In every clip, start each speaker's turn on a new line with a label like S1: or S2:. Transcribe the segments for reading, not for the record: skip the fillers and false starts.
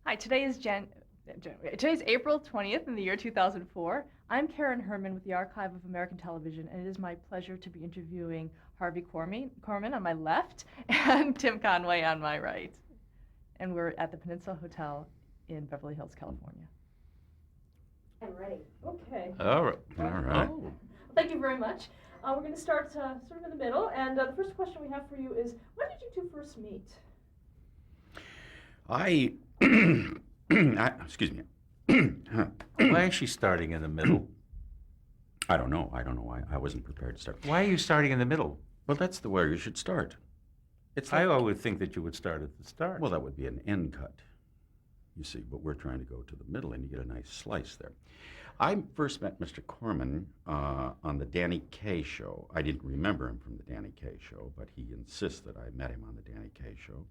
S1: Hi, today's April 20th in the year 2004. I'm Karen Herman with the Archive of American Television, and it is my pleasure to be interviewing Harvey Korman on my left and Tim Conway on my right. And we're at the Peninsula Hotel in Beverly Hills, California. I'm ready. Okay.
S2: All right.
S3: All right.
S1: Well, thank you very much. We're going to start sort of in the middle, and the first question we have for you is, when did you two first meet?
S3: Excuse me.
S2: Why is she starting in the middle?
S3: I don't know. I wasn't prepared to start.
S2: Why are you starting in the middle?
S3: Well, that's the way you should start.
S2: I always think that you would start at the start.
S3: Well, that would be an end cut, you see, but we're trying to go to the middle, and you get a nice slice there. I first met Mr. Korman on the Danny Kaye show. I didn't remember him from the Danny Kaye show, but he insists that I met him on the Danny Kaye show.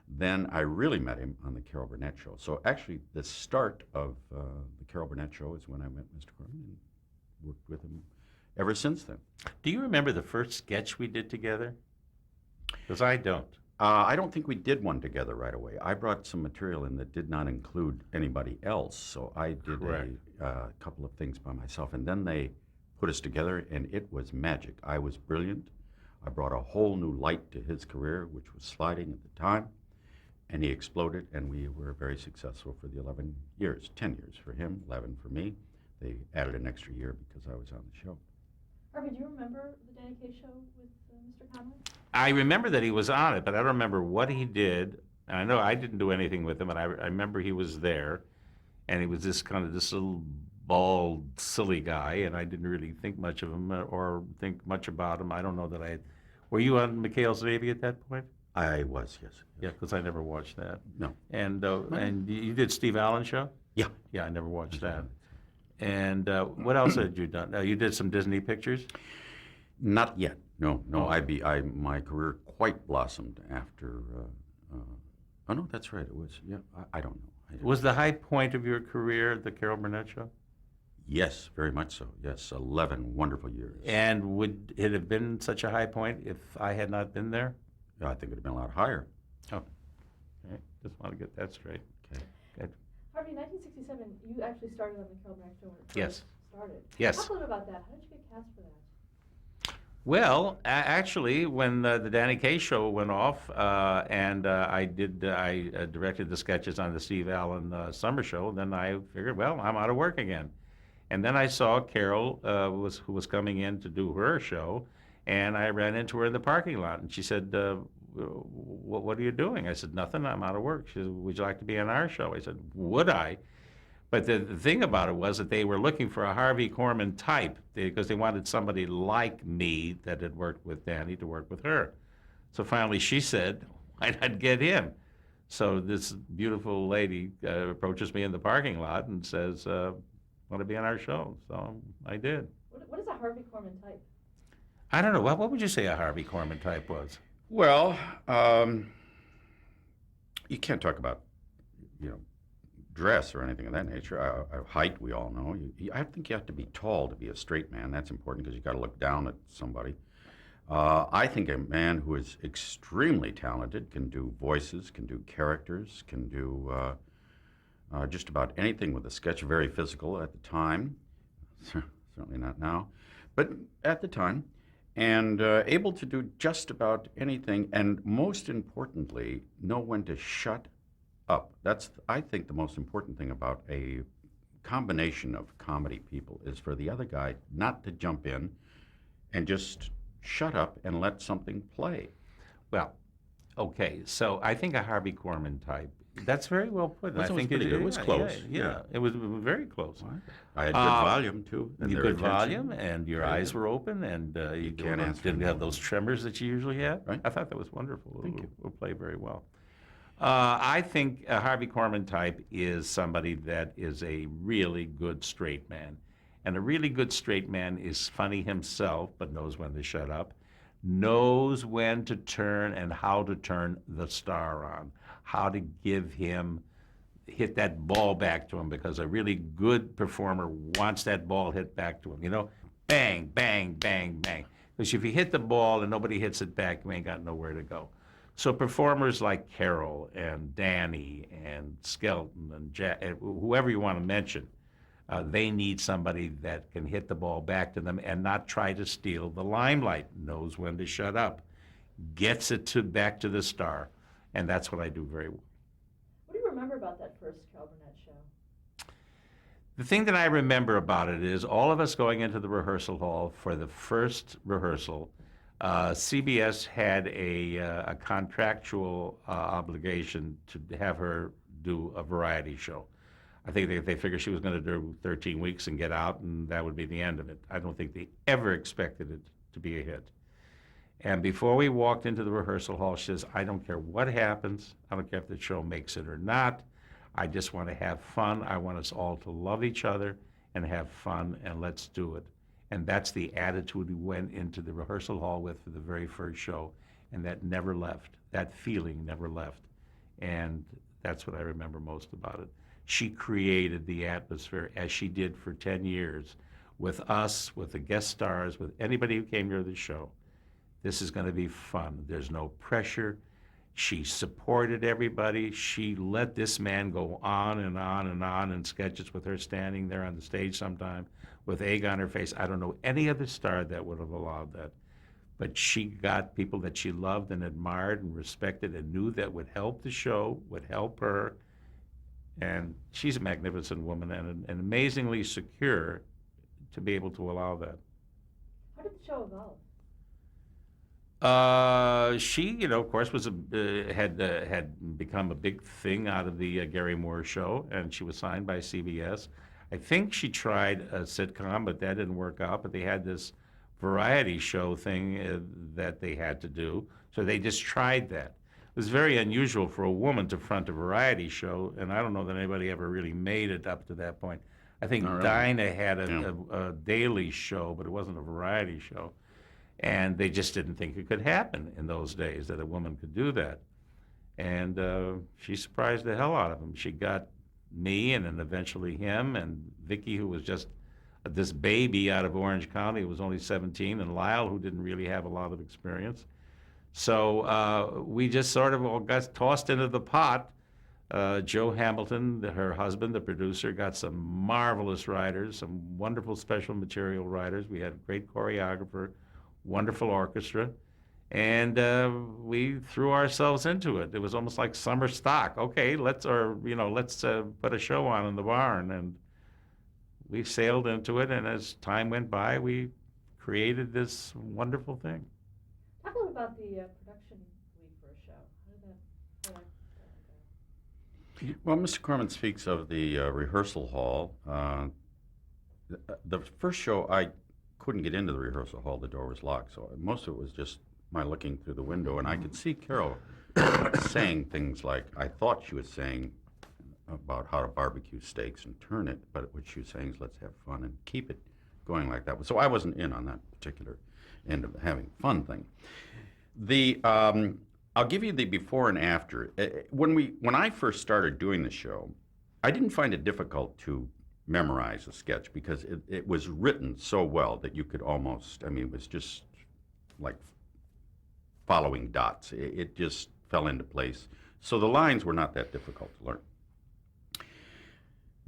S3: Then I really met him on the Carol Burnett show. So actually, the start of the Carol Burnett show is when I met Mr. Korman and worked with him ever since then.
S2: Do you remember the first sketch we did together? Because I don't.
S3: I don't think we did one together right away. I brought some material in that did not include anybody else, so I did a couple of things by myself, and then they put us together, and it was magic. I was brilliant. I brought a whole new light to his career, which was sliding at the time, and he exploded, and we were very successful for the 11 years, 10 years for him, 11 for me. They added an extra year because I was on the show.
S1: Harvey, do you remember the Danny Kaye show with Mr. Conway?
S2: I remember that he was on it, but I don't remember what he did. And I know I didn't do anything with him, but I remember he was there, and he was this little bald, silly guy, and I didn't really think much of him or think much about him. I don't know that I. Were you on McHale's Navy at that point?
S3: I was, yes.
S2: Yeah, because I never watched that.
S3: No.
S2: And you did Steve Allen show?
S3: Yeah.
S2: Yeah, I never watched that. And what else had you done? You did some Disney pictures?
S3: Not yet. No. My career quite blossomed after. Oh no, that's right. It was. Yeah, I don't know.
S2: Was the high point of your career the Carol Burnett show?
S3: Yes, very much so. Yes, 11 wonderful years.
S2: And would it have been such a high point if I had not been there?
S3: Yeah, I think it would have been a lot higher.
S2: Oh, okay. Just want to get that straight.
S3: Okay.
S2: Good.
S1: Harvey, in 1967, you actually started on the Carol Burnett show when it
S2: Yes.
S1: first started.
S2: Yes.
S1: Talk a little about that. How did you get cast for that?
S2: Well, actually, when the Danny Kaye show went off, and I directed the sketches on the Steve Allen summer show, then I figured, well, I'm out of work again. And then I saw Carol, who was coming in to do her show, and I ran into her in the parking lot, and she said, what are you doing? I said, nothing, I'm out of work. She said, would you like to be on our show? I said, would I? But the thing about it was that they were looking for a Harvey Korman type because they wanted somebody like me that had worked with Danny to work with her. So finally she said, why not get him? So this beautiful lady approaches me in the parking lot and says, want to be on our show? So I did.
S1: What is a Harvey Korman type?
S2: I don't know. What would you say a Harvey Korman type was?
S3: Well, you can't talk about, dress or anything of that nature. Height, we all know. I think you have to be tall to be a straight man. That's important because you got to look down at somebody. I think a man who is extremely talented can do voices, can do characters, can do just about anything with a sketch. Very physical at the time, certainly not now, but at the time, and able to do just about anything, and most importantly, know when to shut up. That's, I think, the most important thing about a combination of comedy people is for the other guy not to jump in and just shut up and let something play.
S2: Well, okay, so I think a Harvey Korman type. That's very well put.
S3: That
S2: I think
S3: it was close.
S2: Yeah, it was very close.
S3: I had good volume too. And
S2: You good volume, and your eyes were open, and you
S3: can't
S2: didn't have those tremors that you usually have.
S3: Right.
S2: I thought that was wonderful.
S3: Thank you.
S2: It will play very well. I think a Harvey Korman type is somebody that is a really good straight man. And a really good straight man is funny himself, but knows when to shut up, knows when to turn and how to turn the star on, how to hit that ball back to him, because a really good performer wants that ball hit back to him, bang, bang, bang, bang. Because if you hit the ball and nobody hits it back, you ain't got nowhere to go. So performers like Carol and Danny and Skelton and Jack, whoever you want to mention, they need somebody that can hit the ball back to them and not try to steal the limelight, knows when to shut up, gets it back to the star, and that's what I do very well.
S1: What do you remember about that first Carol Burnett show?
S2: The thing that I remember about it is all of us going into the rehearsal hall for the first rehearsal. CBS had a contractual obligation to have her do a variety show. I think they figured she was going to do 13 weeks and get out, and that would be the end of it. I don't think they ever expected it to be a hit. And before we walked into the rehearsal hall, she says, I don't care what happens. I don't care if the show makes it or not. I just want to have fun. I want us all to love each other and have fun, and let's do it. And that's the attitude we went into the rehearsal hall with for the very first show, and that never left. That feeling never left. And that's what I remember most about it. She created the atmosphere, as she did for 10 years, with us, with the guest stars, with anybody who came near the show. This is going to be fun. There's no pressure. She supported everybody. She let this man go on and on and on in sketches with her standing there on the stage sometime with egg on her face. I don't know any other star that would have allowed that. But she got people that she loved and admired and respected and knew that would help the show, would help her. And she's a magnificent woman and amazingly secure to be able to allow that.
S1: How did the show evolve?
S2: She, of course, had become a big thing out of the Gary Moore show, and she was signed by CBS. I think she tried a sitcom, but that didn't work out. But they had this variety show thing that they had to do, so they just tried that. It was very unusual for a woman to front a variety show, and I don't know that anybody ever really made it up to that point. I think Dinah had a daily show, but it wasn't a variety show. And they just didn't think it could happen in those days, that a woman could do that. And she surprised the hell out of them. She got me and then eventually him and Vicki, who was just this baby out of Orange County, who was only 17, and Lyle, who didn't really have a lot of experience. So we just sort of all got tossed into the pot. Joe Hamilton, her husband, the producer, got some marvelous writers, some wonderful special material writers. We had a great choreographer, wonderful orchestra, and we threw ourselves into it. It was almost like summer stock. Okay, let's put a show on in the barn, and we sailed into it. And as time went by, we created this wonderful thing.
S1: Talk a little about the production week for a show. How did that go?
S3: Well, Mr. Korman speaks of the rehearsal hall. The first show, I couldn't get into the rehearsal hall. The door was locked, so most of it was just my looking through the window, and I could see Carol saying things like, I thought she was saying about how to barbecue steaks and turn it, but what she was saying is let's have fun and keep it going like that. So I wasn't in on that particular end of the having fun thing. I'll give you the before and after. When I first started doing the show, I didn't find it difficult to memorize a sketch because it was written so well that you could almost, it was just like following dots. It just fell into place. So the lines were not that difficult to learn.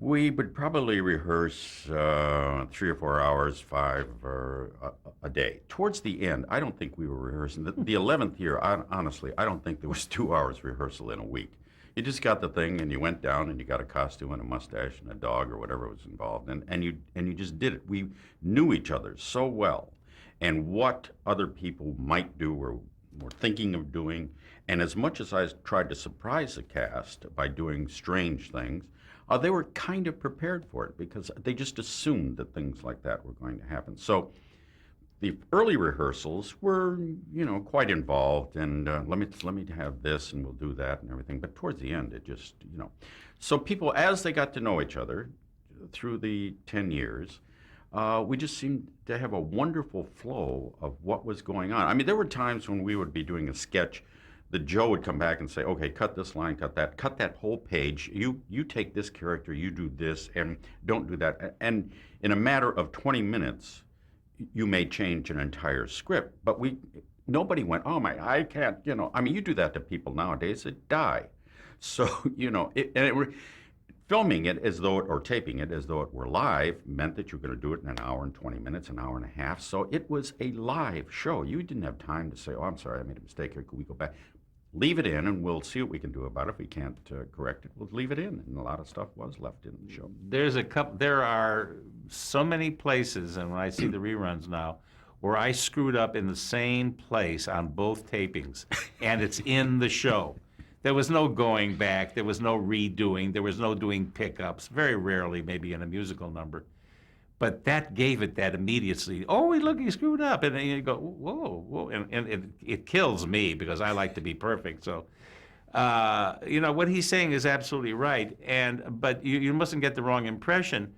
S3: We would probably rehearse 3 or 4 hours, 5 or a day. Towards the end, I don't think we were rehearsing. The 11th year, honestly, I don't think there was 2 hours rehearsal in a week. You just got the thing, and you went down, and you got a costume and a mustache and a dog or whatever was involved, and you just did it. We knew each other so well, and what other people might do or were thinking of doing. And as much as I tried to surprise the cast by doing strange things, they were kind of prepared for it because they just assumed that things like that were going to happen. So the early rehearsals were, quite involved, and let me have this, and we'll do that, and everything. But towards the end, it just, So people, as they got to know each other through the 10 years, we just seemed to have a wonderful flow of what was going on. There were times when we would be doing a sketch that Joe would come back and say, okay, cut this line, cut that whole page. You take this character, you do this, and don't do that. And in a matter of 20 minutes, you may change an entire script. But nobody went, oh my, I can't, I mean, you do that to people nowadays, they die. So, filming it as though, or taping it as though it were live meant that you were going to do it in an hour and 20 minutes, an hour and a half. So it was a live show. You didn't have time to say, oh, I'm sorry, I made a mistake here. Could we go back? Leave it in, and we'll see what we can do about it. If we can't correct it, we'll leave it in. And a lot of stuff was left in the show.
S2: There are so many places, and when I see the reruns now, where I screwed up in the same place on both tapings, and it's in the show. There was no going back. There was no redoing. There was no doing pickups. Very rarely, maybe in a musical number. But that gave it that immediacy. Oh, look, he screwed up. And then you go, whoa, whoa. And it kills me because I like to be perfect. So, what he's saying is absolutely right. But you mustn't get the wrong impression.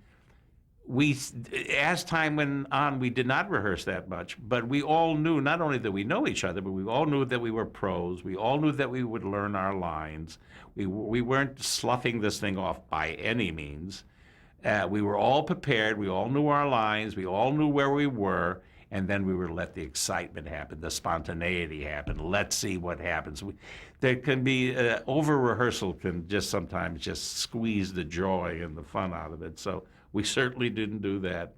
S2: As time went on, we did not rehearse that much, but we all knew not only that we know each other, but we all knew that we were pros. We all knew that we would learn our lines. We weren't sloughing this thing off by any means. We were all prepared. We all knew our lines. We all knew where we were, and then we would let the excitement happen, the spontaneity happen. Let's see what happens. There can be over-rehearsal can just sometimes just squeeze the joy and the fun out of it. So we certainly didn't do that.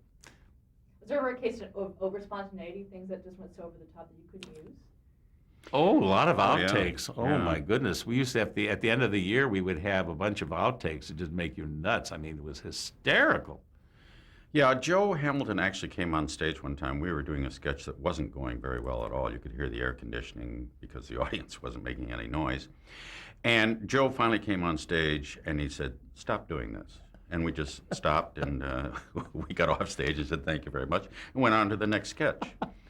S1: Was there ever a case of over spontaneity, things that just went so over the top that you couldn't use?
S2: Oh, a lot of
S3: yeah.
S2: outtakes. Oh,
S3: Yeah.
S2: my goodness. We used to have at the end of the year, we would have a bunch of outtakes that just make you nuts. I mean, it was hysterical.
S3: Yeah, Joe Hamilton actually came on stage one time. We were doing a sketch that wasn't going very well at all. You could hear the air conditioning because the audience wasn't making any noise. And Joe finally came on stage and he said, "Stop doing this." And we just stopped and we got off stage and said, "Thank you very much," and went on to the next sketch.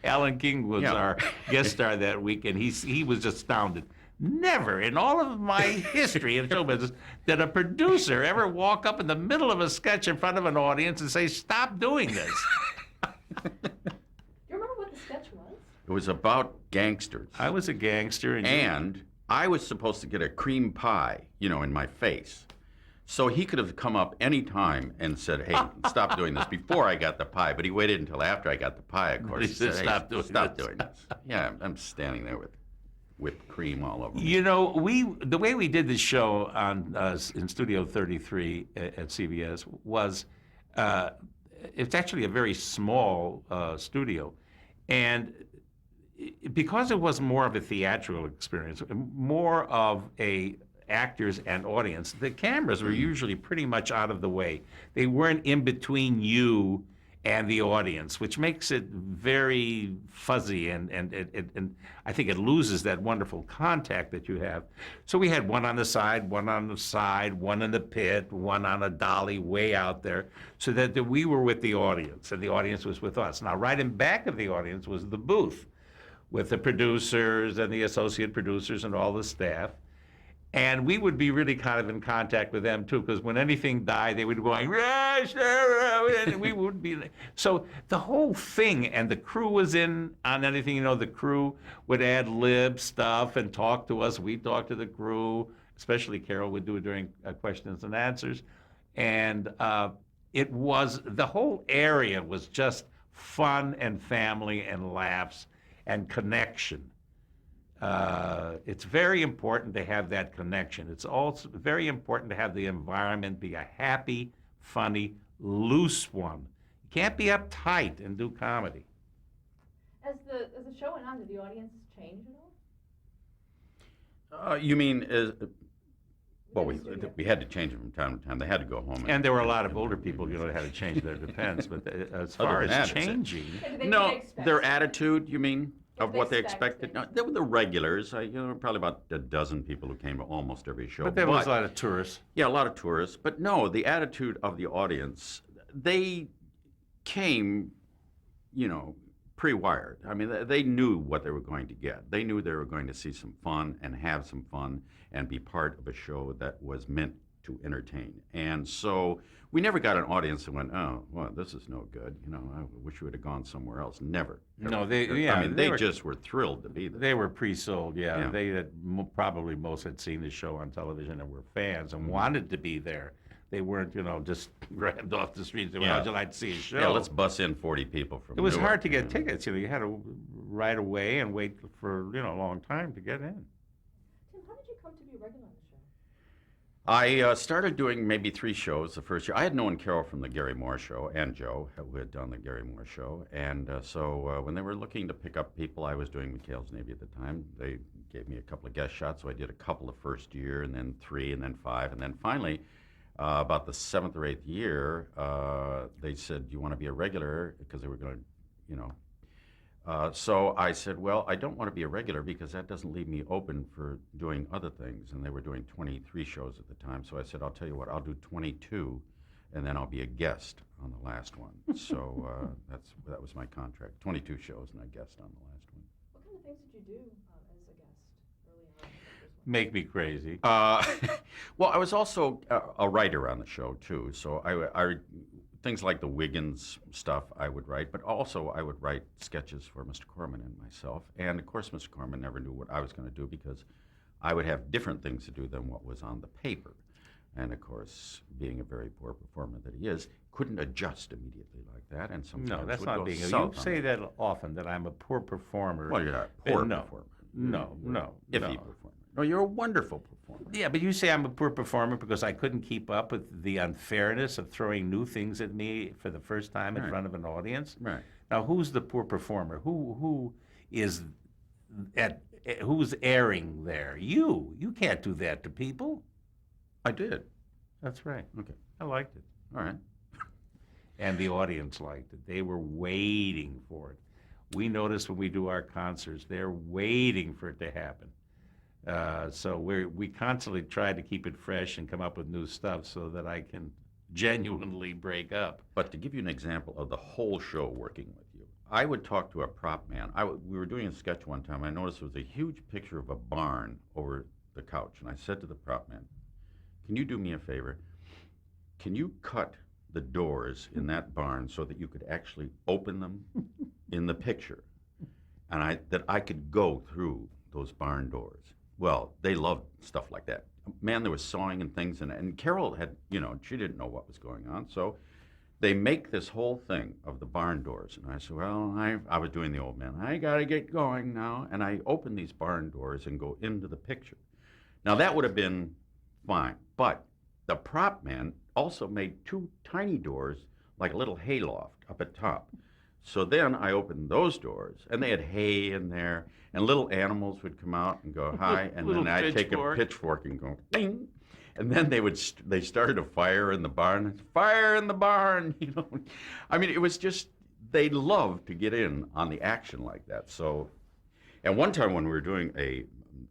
S2: Alan King was our guest star that week, and he was astounded. Never in all of my history in show business did a producer ever walk up in the middle of a sketch in front of an audience and say, "Stop doing this."
S1: Do you remember what the sketch was?
S3: It was about gangsters.
S2: I was a gangster,
S3: And I was supposed to get a cream pie, in my face. So he could have come up any time and said, "Hey, stop doing this," before I got the pie. But he waited until after I got the pie, of course.
S2: He said, "Stop doing
S3: this." Yeah, I'm standing there with whipped cream all over me.
S2: The way we did the show on in Studio 33 at CBS was it's actually a very small studio, and because it was more of a theatrical experience, more of a actors and audience, the cameras were usually pretty much out of the way. They weren't in between you and the audience, which makes it very fuzzy, and I think it loses that wonderful contact that you have. So we had one on the side, one in the pit, one on a dolly way out there, so that we were with the audience, and the audience was with us. Now, right in back of the audience was the booth with the producers and the associate producers and all the staff. And we would be really kind of in contact with them too, because when anything died, they would be going, and we would be. So the whole thing, and the crew was in on anything. The crew would ad lib stuff and talk to us. We talked to the crew, especially Carol would do it during questions and answers. And the whole area was just fun and family and laughs and connection. It's very important to have that connection. It's also very important to have the environment be a happy, funny, loose one. You can't be uptight and do comedy.
S1: As the show went on, did the audience change at all?
S3: You mean well, we had to change it from time to time. They had to go home.
S2: And there were a lot of older people, that had to change their defense. But as far as changing,
S3: no, their attitude, you mean? Of what they expected. No, they were the regulars. Probably about a dozen people who came to almost every show.
S2: But there was a lot of tourists.
S3: Yeah, a lot of tourists. But no, the attitude of the audience, they came, pre-wired. I mean, they knew what they were going to get. They knew they were going to see some fun and have some fun and be part of a show that was meant to entertain. And so we never got an audience that went, "Oh, well, this is no good. I wish we would have gone somewhere else." Never.
S2: No,
S3: they just were thrilled to be there.
S2: They were pre-sold, yeah. They had probably most had seen the show on television and were fans and wanted to be there. They weren't, just grabbed off the street and said, "Well, how'd you like to see a show?"
S3: Yeah, let's bus in 40 people from
S2: It was
S3: Newark,
S2: hard to get tickets. You had to right away and wait for, a long time to get in.
S1: Tim, how did you come to be a regular on the show?
S3: I started doing maybe 3 shows the first year. I had known Carol from the Gary Moore Show and Joe, who had done the Gary Moore Show. And so when they were looking to pick up people, I was doing McHale's Navy at the time. They gave me a couple of guest shots, so I did a couple the first year, and then 3, and then 5. And then finally, about the 7th or 8th year, they said, "Do you want to be a regular?" Because they were going to, so I said, well, I don't want to be a regular because that doesn't leave me open for doing other things. And they were doing 23 shows at the time. So I said, I'll tell you what, I'll do 22, and then I'll be a guest on the last one. So that was my contract, 22 shows and a guest on the last one.
S1: What kind of things did you do as a guest early on?
S2: Make me crazy.
S3: Well, I was also a writer on the show, too. So I things like the Wiggins stuff I would write, but also I would write sketches for Mr. Korman and myself. And, of course, Mr. Korman never knew what I was going to do because I would have different things to do than what was on the paper. And, of course, being a very poor performer that he is, couldn't adjust immediately like that. And sometimes
S2: No, that's
S3: would
S2: not
S3: go
S2: being. You
S3: south on
S2: say
S3: me.
S2: that often, that I'm a poor performer.
S3: Well, you're not a poor
S2: No.
S3: performer.
S2: No,
S3: You're
S2: no,
S3: an
S2: no.
S3: iffy performer. No, you're a wonderful performer.
S2: Yeah, but you say I'm a poor performer because I couldn't keep up with the unfairness of throwing new things at me for the first time in
S3: Right.
S2: front of an audience.
S3: Right.
S2: Now, who's the poor performer? Who's airing there? You can't do that to people.
S3: I did.
S2: That's right.
S3: Okay.
S2: I liked it,
S3: All right.
S2: and the audience liked it. They were waiting for it. We notice when we do our concerts, they're waiting for it to happen. So we constantly try to keep it fresh and come up with new stuff so that I can genuinely break up.
S3: But to give you an example of the whole show working with you, I would talk to a prop man. We were doing a sketch one time. I noticed there was a huge picture of a barn over the couch. And I said to the prop man, can you do me a favor? Can you cut the doors in that barn so that you could actually open them in the picture? And that I could go through those barn doors. Well, they loved stuff like that. Man, there was sawing and things, and Carol had, she didn't know what was going on. So they make this whole thing of the barn doors. And I said, well, I was doing the old man. I got to get going now. And I open these barn doors and go into the picture. Now, that would have been fine. But the prop man also made 2 tiny doors, like a little hayloft up at top. So then I opened those doors, and they had hay in there, and little animals would come out and go, hi, and then I'd take a pitchfork and go, ding, and then they started a fire in the barn. Fire in the barn, I mean, it was just, they loved to get in on the action like that. So, and one time when we were doing a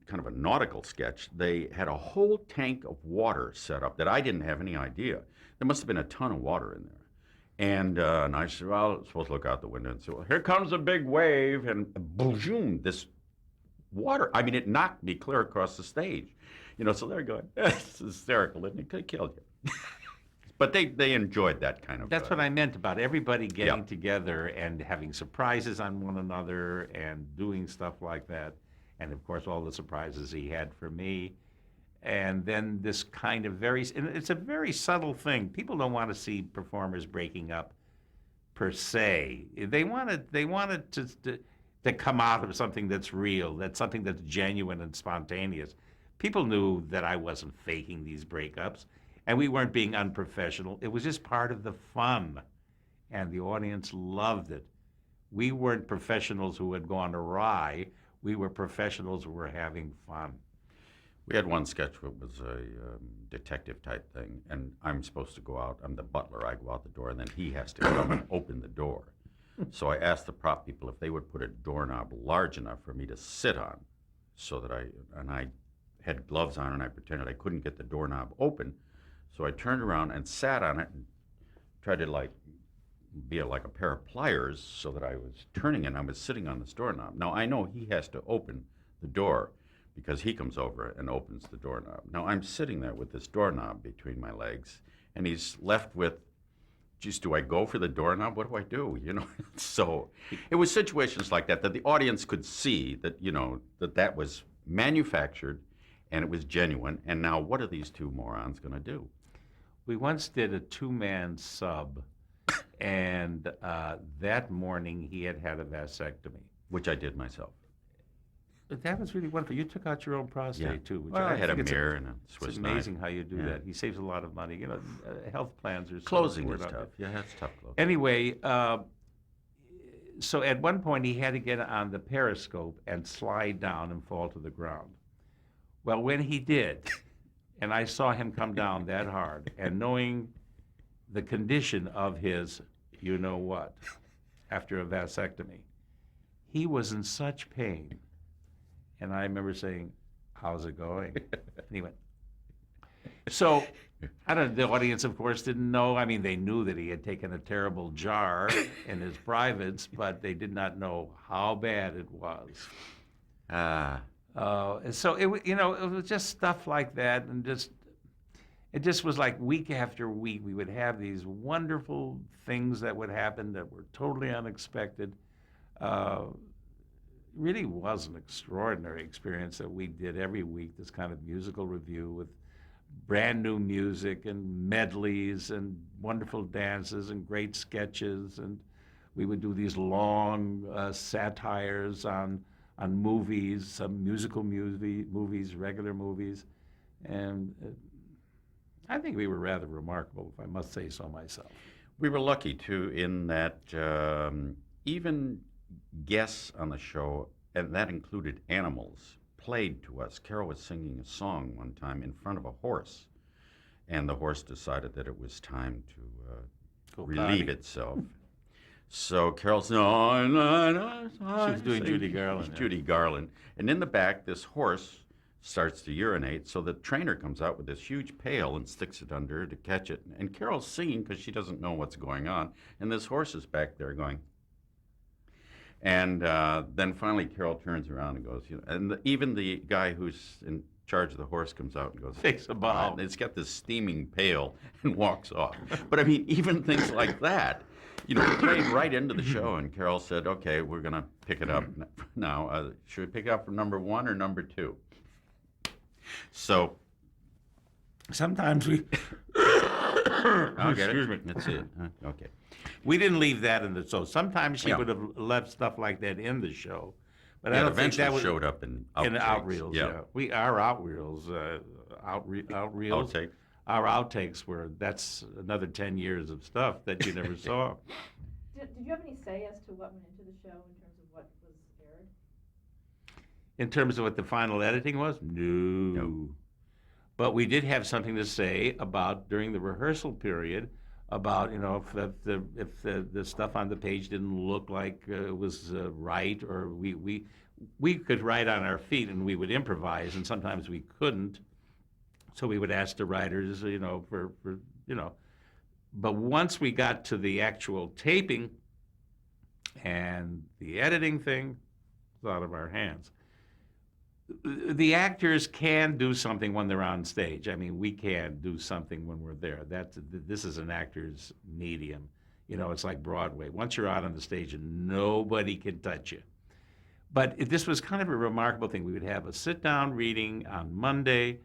S3: kind of a nautical sketch, they had a whole tank of water set up that I didn't have any idea. There must have been a ton of water in there. And I said, well, I'm supposed to look out the window and say, well, here comes a big wave, and boom, this water, I mean, it knocked me clear across the stage. So they're going, it's hysterical, isn't it? Could have killed you. But they enjoyed that kind of.
S2: That's what I meant about everybody getting
S3: Yeah.
S2: together and having surprises on one another and doing stuff like that. And, of course, all the surprises he had for me. And then this kind of and it's a very subtle thing. People don't want to see performers breaking up per se. They want it to come out of something that's real, that's something that's genuine and spontaneous. People knew that I wasn't faking these breakups, and we weren't being unprofessional. It was just part of the fun, and the audience loved it. We weren't professionals who had gone awry. We were professionals who were having fun.
S3: We had one sketch that was a detective type thing, and I'm supposed to go out. I'm the butler. I go out the door, and then he has to come and open the door. So I asked the prop people if they would put a doorknob large enough for me to sit on, so that I had gloves on, and I pretended I couldn't get the doorknob open. So I turned around and sat on it and tried to be like a pair of pliers so that I was turning and I was sitting on this doorknob. Now I know he has to open the door, because he comes over and opens the doorknob. Now, I'm sitting there with this doorknob between my legs, and he's left with, geez, do I go for the doorknob? What do I do? So it was situations like that the audience could see that, that was manufactured and it was genuine. And now what are these 2 morons going to do?
S2: We once did a 2-man sub, and that morning he had a vasectomy.
S3: which I did myself.
S2: But that was really wonderful. You took out your own prostate
S3: Yeah.
S2: too. Which
S3: Well, I had a
S2: think
S3: mirror and a
S2: It's
S3: Swiss
S2: amazing
S3: knife.
S2: how you do
S3: Yeah.
S2: that. He saves a lot of money. Health plans are so
S3: Closing is
S2: important out
S3: tough.
S2: there.
S3: Yeah, that's tough closing.
S2: Anyway, so at one point he had to get on the periscope and slide down and fall to the ground. Well, when he did, and I saw him come down that hard, and knowing the condition of his, you know what, after a vasectomy, he was in such pain. And I remember saying, "How's it going?" And he went. So, I don't. The audience, of course, didn't know. I mean, they knew that he had taken a terrible jar in his privates, but they did not know how bad it was. And so it was just stuff like that, and it just was like week after week we would have these wonderful things that would happen that were totally unexpected. Really was an extraordinary experience that we did every week. This kind of musical review with brand new music and medleys and wonderful dances and great sketches, and we would do these long satires on movies, some musical movies, regular movies, and I think we were rather remarkable, if I must say so myself.
S3: We were lucky, too, in that even guests on the show, and that included animals, played to us. Carol was singing a song one time in front of a horse, and the horse decided that it was time to
S2: Go
S3: relieve
S2: potty.
S3: itself. So Carol's, no, no, no.
S2: She was doing Judy Garland, yeah.
S3: Judy Garland. And in the back, this horse starts to urinate, so the trainer comes out with this huge pail and sticks it under her to catch it. And Carol's singing because she doesn't know what's going on, and this horse is back there going. And then finally Carol turns around and goes, and even the guy who's in charge of the horse comes out and goes,
S2: Takes a bow.
S3: and it's got this steaming pail and walks off. But I mean, even things like that, played right into the show. And Carol said, "Okay, we're going to pick it up now. Should we pick it up from number 1 or number 2?" So
S2: Sometimes we.
S3: I'll get
S2: Excuse
S3: it.
S2: me.
S3: That's it. Okay.
S2: We didn't leave that in the show. Sometimes she
S3: Yeah.
S2: would have left stuff like that in the show, but
S3: Yeah,
S2: I
S3: it
S2: don't think
S3: eventually
S2: that was
S3: showed up in
S2: in the
S3: outtakes.
S2: outreels. Yeah, our outreels, outreels.
S3: Outtake.
S2: Our outtakes that's another 10 years of stuff that you never saw.
S1: Did you have any say as to what went into the show in terms of what was aired?
S2: In terms of what the final editing was, no. But we did have something to say about during the rehearsal period about if the stuff on the page didn't look like it was right, or we could write on our feet and we would improvise, and sometimes we couldn't. So we would ask the writers, for. But once we got to the actual taping and the editing thing, it's out of our hands. The actors can do something when they're on stage. I mean, we can do something when we're there. This is an actor's medium. It's like Broadway. Once you're out on the stage, and nobody can touch you. But this was kind of a remarkable thing. We would have a sit-down reading on Monday.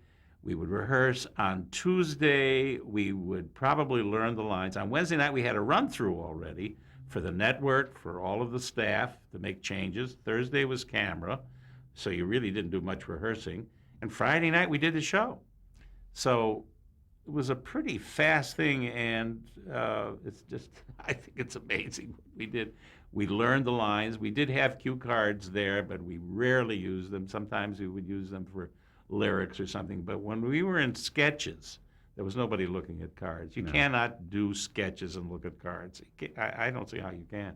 S2: We would rehearse on Tuesday. We would probably learn the lines. On Wednesday night, we had a run-through already for the network, for all of the staff to make changes. Thursday was camera, so you really didn't do much rehearsing. And Friday night, we did the show. So it was a pretty fast thing, and it's just, I think it's amazing what we did. We learned the lines. We did have cue cards there, but we rarely used them. Sometimes we would use them for lyrics or something. But when we were in sketches, there was nobody looking at cards. You cannot do sketches and look at cards. I don't see how you can.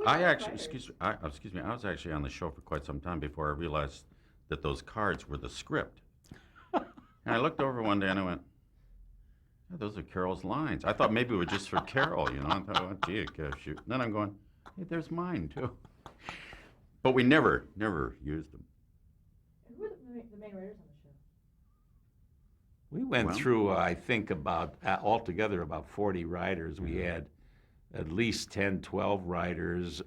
S3: I actually, excuse me, I was actually on the show for quite some time before I realized that those cards were the script. And I looked over one day and I went, "Yeah, those are Carol's lines." I thought maybe it was just for Carol, I thought, "Oh, gee, shoot." And then I'm going, "Hey, there's mine too." But we never used them.
S1: And who were the main writers on the show?
S2: We went
S3: Well-
S2: through, I think, about altogether about 40 writers. We had at least 10, 12 writers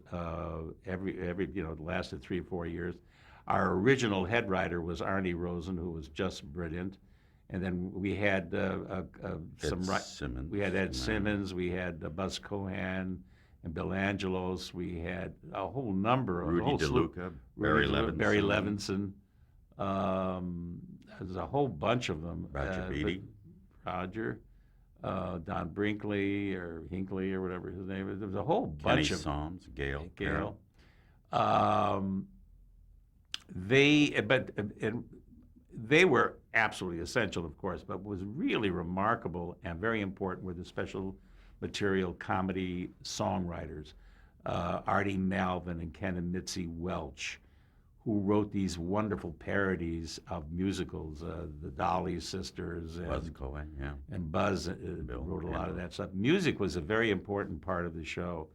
S2: every it lasted 3 or 4 years. Our original head writer was Arnie Rosen, who was just brilliant. And then we had
S3: Simmons.
S2: we had Ed Simmons, we had Buzz Cohan, and Bill Angelos. We had a whole number of
S3: Rudy DeLuca, Barry Levinson.
S2: Barry Levinson. There's a whole bunch of them.
S3: Roger Beatty.
S2: Roger. Don Brinkley or Hinckley or whatever his name is. There was a whole
S3: Kenny
S2: bunch of
S3: Psalms, Gail.
S2: Gail. They were absolutely essential, of course, but what was really remarkable and very important were the special material comedy songwriters, Artie Malvin and Ken and Mitzi Welch, who wrote these wonderful parodies of musicals, the Dolly Sisters and
S3: Buzz Cohen, yeah.
S2: and Buzz wrote a lot of that stuff. Music was a very important part of the show.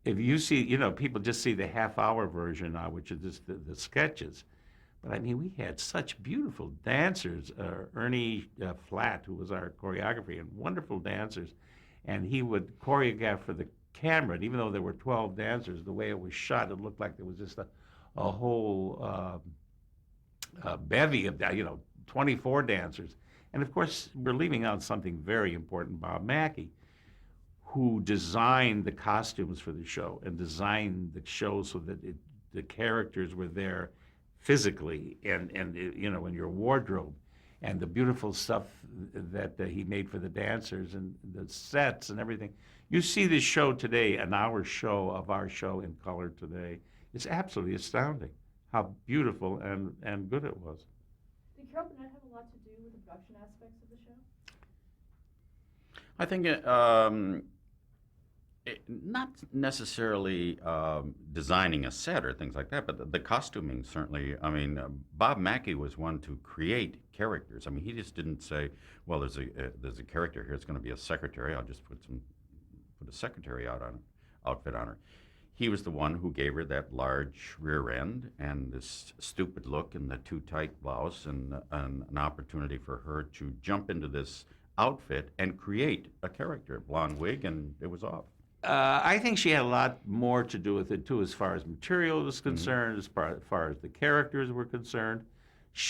S2: If you see, people just see the half-hour version now, which is just the sketches. But I mean, we had such beautiful dancers. Ernie Flatt, who was our choreographer, and wonderful dancers. And he would choreograph for the camera. And even though there were 12 dancers, the way it was shot, it looked like there was just a whole bevy of, 24 dancers. And of course, we're leaving out something very important, Bob Mackey, who designed the costumes for the show and designed the show so that the characters were there physically and in your wardrobe, and the beautiful stuff that he made for the dancers and the sets and everything. You see this show today, an hour show of our show in color today. It's absolutely astounding how beautiful and good it was.
S1: Did Carol Burnett have a lot to do with the production aspects of the show?
S3: I think not necessarily designing a set or things like that, but the costuming certainly. I mean, Bob Mackey was one to create characters. I mean, he just didn't say, "Well, there's a character here. It's going to be a secretary. I'll just put a secretary outfit on her." He was the one who gave her that large rear end and this stupid look and the too tight blouse and an opportunity for her to jump into this outfit and create a character, blonde wig, and it was off.
S2: I think she had a lot more to do with it, too, as far as material was concerned, as far as the characters were concerned.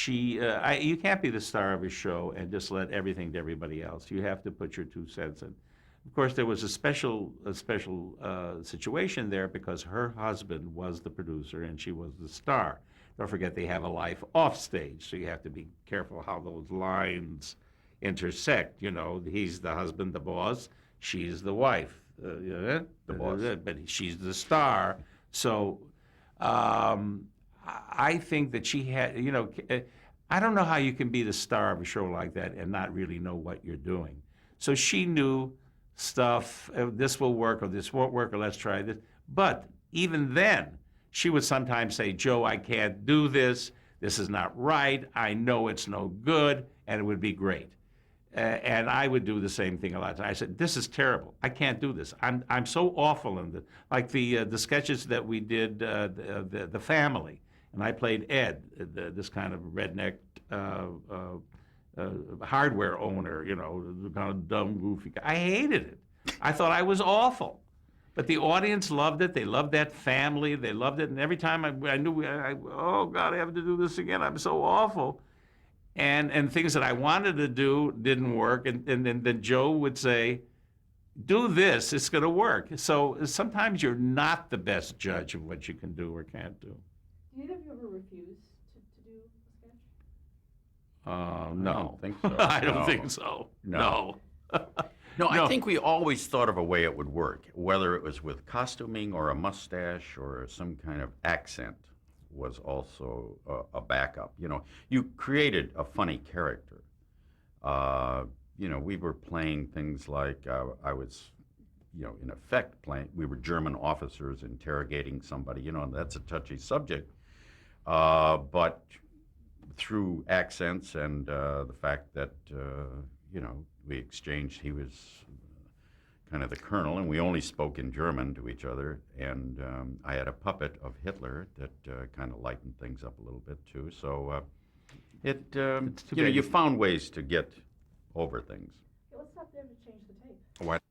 S2: You can't be the star of a show and just let everything to everybody else. You have to put your 2 cents in. Of course, there was a special situation there because her husband was the producer and she was the star. Don't forget they have a life off stage, so you have to be careful how those lines intersect. He's the husband, the boss. She's the wife. The boss. But she's the star. So I think that she had, I don't know how you can be the star of a show like that and not really know what you're doing. So she knew stuff, this will work or this won't work or let's try this. But even then, she would sometimes say, "Joe, I can't do this. This is not right. I know it's no good," and it would be great. And I would do the same thing a lot of times. I said, "This is terrible. I can't do this. I'm so awful in like the sketches that we did, the family, and I played Ed, this kind of redneck hardware owner, kind of dumb, goofy guy. I hated it. I thought I was awful. But the audience loved it. They loved that family. They loved it. And every time I knew, oh, God, I have to do this again. I'm so awful. And things that I wanted to do didn't work. And then Joe would say, "Do this. It's going to work." So sometimes you're not the best judge of what you can do or can't do.
S1: Did either of you ever refuse to do a sketch?
S2: No.
S3: I don't think so.
S2: I don't
S3: No.
S2: think so.
S3: No. No, I think we always thought of a way it would work, whether it was with costuming or a mustache or some kind of accent was also a backup. You created a funny character. We were playing things like I was, in effect we were German officers interrogating somebody, and that's a touchy subject. But through accents and the fact that, we exchanged, he was kind of the colonel, and we only spoke in German to each other. And I had a puppet of Hitler that kind of lightened things up a little bit too. So you found ways to get over things.
S1: Okay, let's stop there to change the tape.
S3: What?